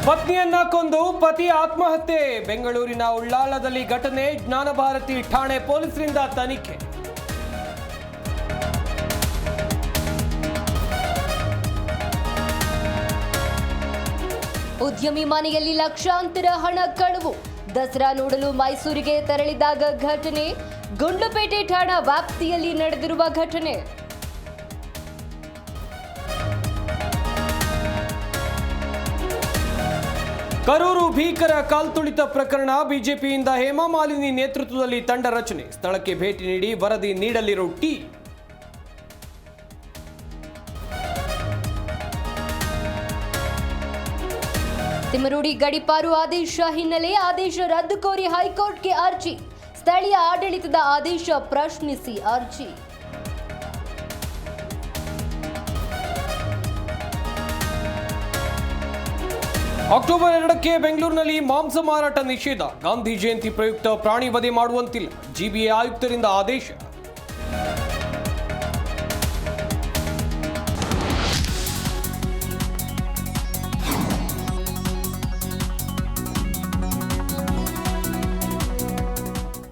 ಪತ್ನಿಯನ್ನ ಕೊಂದು ಪತಿ ಆತ್ಮಹತ್ಯೆ. ಬೆಂಗಳೂರಿನ ಉಳ್ಳಾಲದಲ್ಲಿ ಘಟನೆ. ಜ್ಞಾನಭಾರತಿ ಠಾಣೆ ಪೊಲೀಸರಿಂದ ತನಿಖೆ. ಉದ್ಯಮಿ ಮನೆಯಲ್ಲಿ ಲಕ್ಷಾಂತರ ಹಣ ಕಳವು. ದಸರಾ ನೋಡಲು ಮೈಸೂರಿಗೆ ತೆರಳಿದಾಗ ಘಟನೆ. ಗುಂಡ್ಲುಪೇಟೆ ಠಾಣಾ ವ್ಯಾಪ್ತಿಯಲ್ಲಿ ನಡೆದಿರುವ ಘಟನೆ. ಕರೂರು ಭೀಕರ ಕಾಲ್ತುಳಿತ ಪ್ರಕರಣ. ಬಿಜೆಪಿಯಿಂದ ಹೇಮಾ ಮಾಲಿನಿ ನೇತೃತ್ವದಲ್ಲಿ ತಂಡ ರಚನೆ. ಸ್ಥಳಕ್ಕೆ ಭೇಟಿ ನೀಡಿ ವರದಿ ನೀಡಲಿರೋ ಟಿ. ತಿಮರೋಡಿ ಗಡಿಪಾರು ಆದೇಶ ಹಿನ್ನೆಲೆ ಆದೇಶ ರದ್ದು ಕೋರಿ ಹೈಕೋರ್ಟ್ಗೆ ಅರ್ಜಿ. ಸ್ಥಳೀಯ ಆಡಳಿತದ ಆದೇಶ ಪ್ರಶ್ನಿಸಿ ಅರ್ಜಿ. ಅಕ್ಟೋಬರ್ 2ಕ್ಕೆ ಬೆಂಗಳೂರಿನಲ್ಲಿ ಮಾಂಸ ಮಾರಾಟ ನಿಷೇಧ. ಗಾಂಧಿ ಜಯಂತಿ ಪ್ರಯುಕ್ತ ಪ್ರಾಣಿ ವಧೆ ಮಾಡುವಂತಿಲ್ಲ. ಜಿಬಿಎ ಆಯುಕ್ತರಿಂದ ಆದೇಶ.